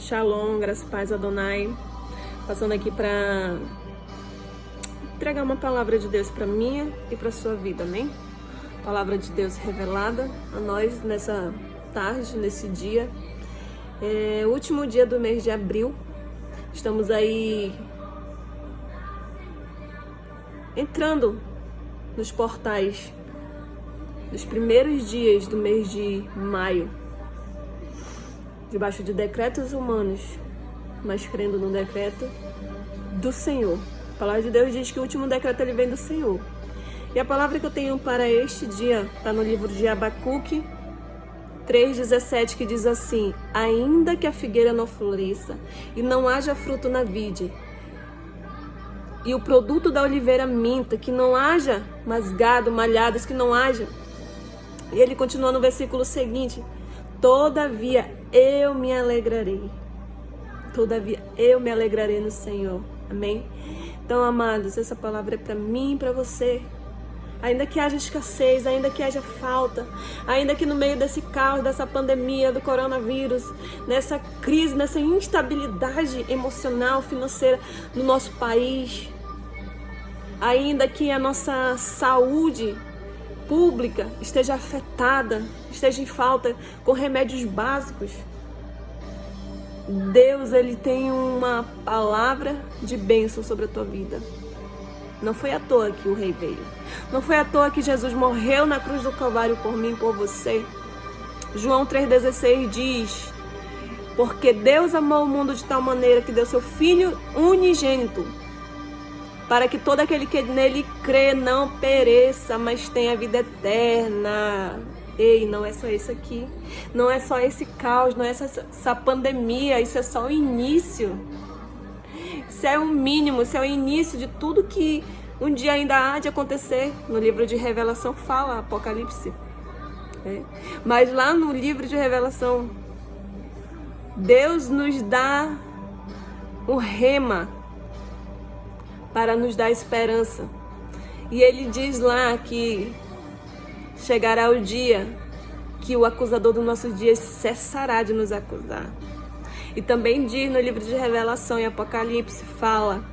Shalom, graças e paz, Adonai. Passando aqui para entregar uma palavra de Deus para minha e para sua vida, amém? Palavra de Deus revelada a nós nessa tarde, nesse dia. Último dia do mês de abril. Estamos aí entrando nos portais dos primeiros dias do mês de maio, debaixo de decretos humanos, mas crendo no decreto do Senhor. A palavra de Deus diz que o último decreto ele vem do Senhor. E a palavra que eu tenho para este dia está no livro de Abacuque 3,17, que diz assim: ainda que a figueira não floresça e não haja fruto na vide, e o produto da oliveira minta, que não haja mais gado, malhadas, que não haja. E ele continua no versículo seguinte: todavia eu me alegrarei. Todavia eu me alegrarei no Senhor. Amém? Então, amados, essa palavra é para mim e para você. Ainda que haja escassez, ainda que haja falta, ainda que no meio desse caos, dessa pandemia, do coronavírus, nessa crise, nessa instabilidade emocional, financeira no nosso país, ainda que a nossa saúde pública esteja afetada, esteja em falta, com remédios básicos, Deus, ele tem uma palavra de bênção sobre a tua vida. Não foi à toa que o rei veio. Não foi à toa que Jesus morreu na cruz do Calvário por mim e por você. João 3,16 diz: porque Deus amou o mundo de tal maneira que deu seu Filho unigênito, para que todo aquele que nele crê não pereça, mas tenha vida eterna. Ei, não é só isso aqui. Não é só esse caos, não é só essa pandemia. Isso é só o início. Isso é o mínimo, isso é o início de tudo que um dia ainda há de acontecer. No livro de Revelação fala, Apocalipse. Mas lá no livro de Revelação, Deus nos dá o rema para nos dar esperança. E ele diz lá que chegará o dia que o acusador dos nossos dias cessará de nos acusar. E também diz no livro de Revelação e Apocalipse, fala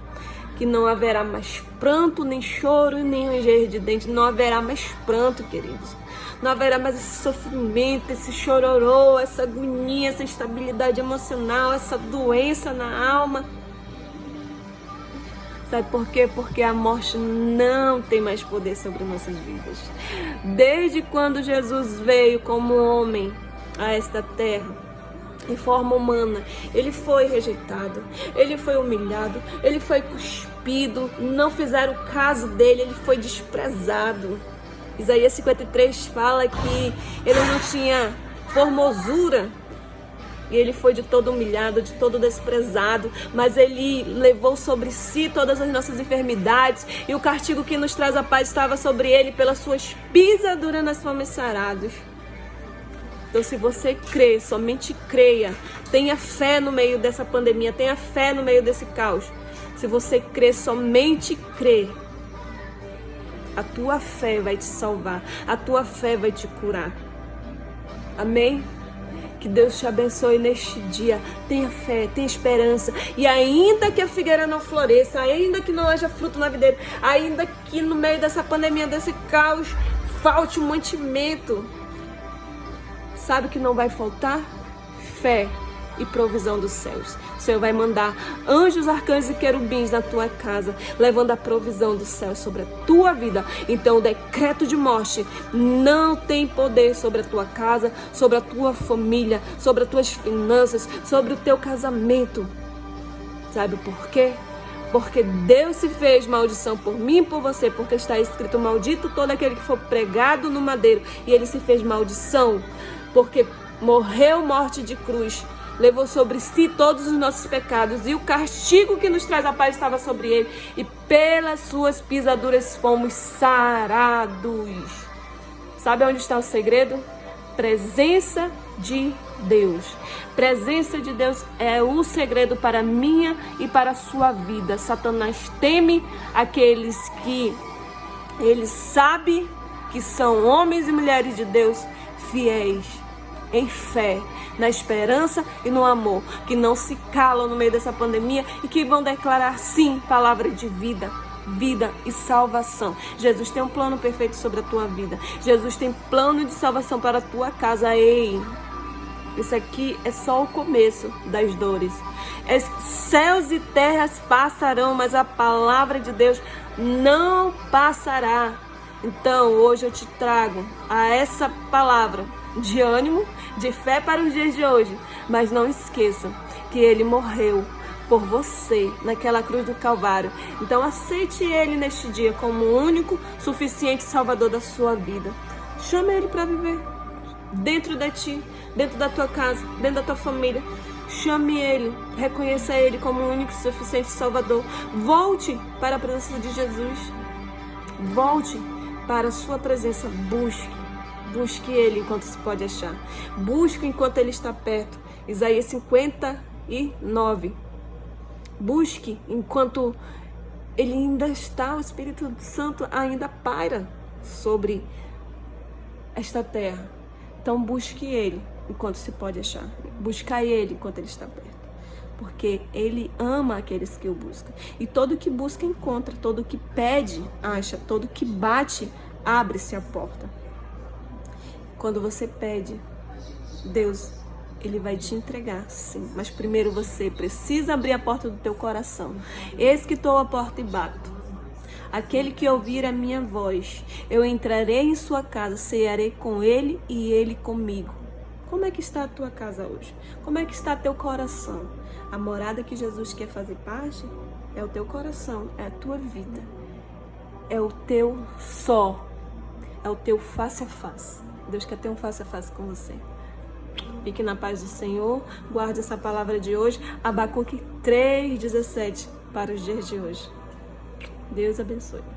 que não haverá mais pranto, nem choro, nem ranger de dentes. Não haverá mais pranto, queridos. Não haverá mais esse sofrimento, esse chororô, essa agonia, essa instabilidade emocional, essa doença na alma. Sabe por quê? Porque a morte não tem mais poder sobre nossas vidas. Desde quando Jesus veio como homem a esta terra, em forma humana, ele foi rejeitado, ele foi humilhado, ele foi cuspido, não fizeram caso dele, ele foi desprezado. Isaías 53 fala que ele não tinha formosura, e ele foi de todo humilhado, de todo desprezado, mas ele levou sobre si todas as nossas enfermidades, e o castigo que nos traz a paz estava sobre ele, pelas suas pisaduras nós fomos sarados. Então, se você crê, somente creia, tenha fé no meio dessa pandemia, tenha fé no meio desse caos. Se você crê, somente crê, a tua fé vai te salvar, a tua fé vai te curar. Amém? Que Deus te abençoe neste dia. Tenha fé, tenha esperança. E ainda que a figueira não floresça, ainda que não haja fruto na videira, ainda que no meio dessa pandemia, desse caos, falte um mantimento, sabe o que não vai faltar? Fé e provisão dos céus. O Senhor vai mandar anjos, arcanjos e querubins na tua casa, levando a provisão dos céus sobre a tua vida. Então o decreto de morte não tem poder sobre a tua casa, sobre a tua família, sobre as tuas finanças, sobre o teu casamento. Sabe por quê? Porque Deus se fez maldição por mim e por você, porque está escrito: maldito todo aquele que for pregado no madeiro. E ele se fez maldição porque morreu morte de cruz, levou sobre si todos os nossos pecados, e o castigo que nos traz a paz estava sobre ele, e pelas suas pisaduras fomos sarados. Sabe onde está o segredo? Presença de Deus. Presença de Deus é o segredo para a minha e para a sua vida. Satanás teme aqueles que ele sabe que são homens e mulheres de Deus fiéis, em fé, na esperança e no amor, que não se calam no meio dessa pandemia e que vão declarar sim palavra de vida e salvação. Jesus tem um plano perfeito sobre a tua vida. Jesus tem plano de salvação para a tua casa. Ei, isso aqui é só o começo das dores. Céus e terras passarão, mas a palavra de Deus não passará. Então, hoje eu te trago a essa palavra de ânimo, de fé para os dias de hoje. Mas não esqueça que Ele morreu por você naquela cruz do Calvário. Então aceite Ele neste dia como o único, suficiente Salvador da sua vida. Chame Ele para viver dentro de ti, dentro da tua casa, dentro da tua família. Chame Ele, reconheça Ele como o único, suficiente Salvador. Volte para a presença de Jesus. Volte para a sua presença. Busque Ele enquanto se pode achar. Busque enquanto Ele está perto. Isaías 59. Busque enquanto Ele ainda está, o Espírito Santo ainda paira sobre esta terra. Então busque Ele enquanto se pode achar. Buscai Ele enquanto Ele está perto. Porque Ele ama aqueles que o buscam. E todo que busca, encontra. Todo que pede, acha. Todo que bate, abre-se a porta. Quando você pede, Deus, Ele vai te entregar, sim. Mas primeiro você precisa abrir a porta do teu coração. Eis que estou à porta e bato. Aquele que ouvir a minha voz, eu entrarei em sua casa, cearei com ele e ele comigo. Como é que está a tua casa hoje? Como é que está teu coração? A morada que Jesus quer fazer parte é o teu coração, é a tua vida. É o teu só. É o teu face a face. Deus quer ter um face a face com você. Fique na paz do Senhor. Guarde essa palavra de hoje. Abacuque 3:17 para os dias de hoje. Deus abençoe.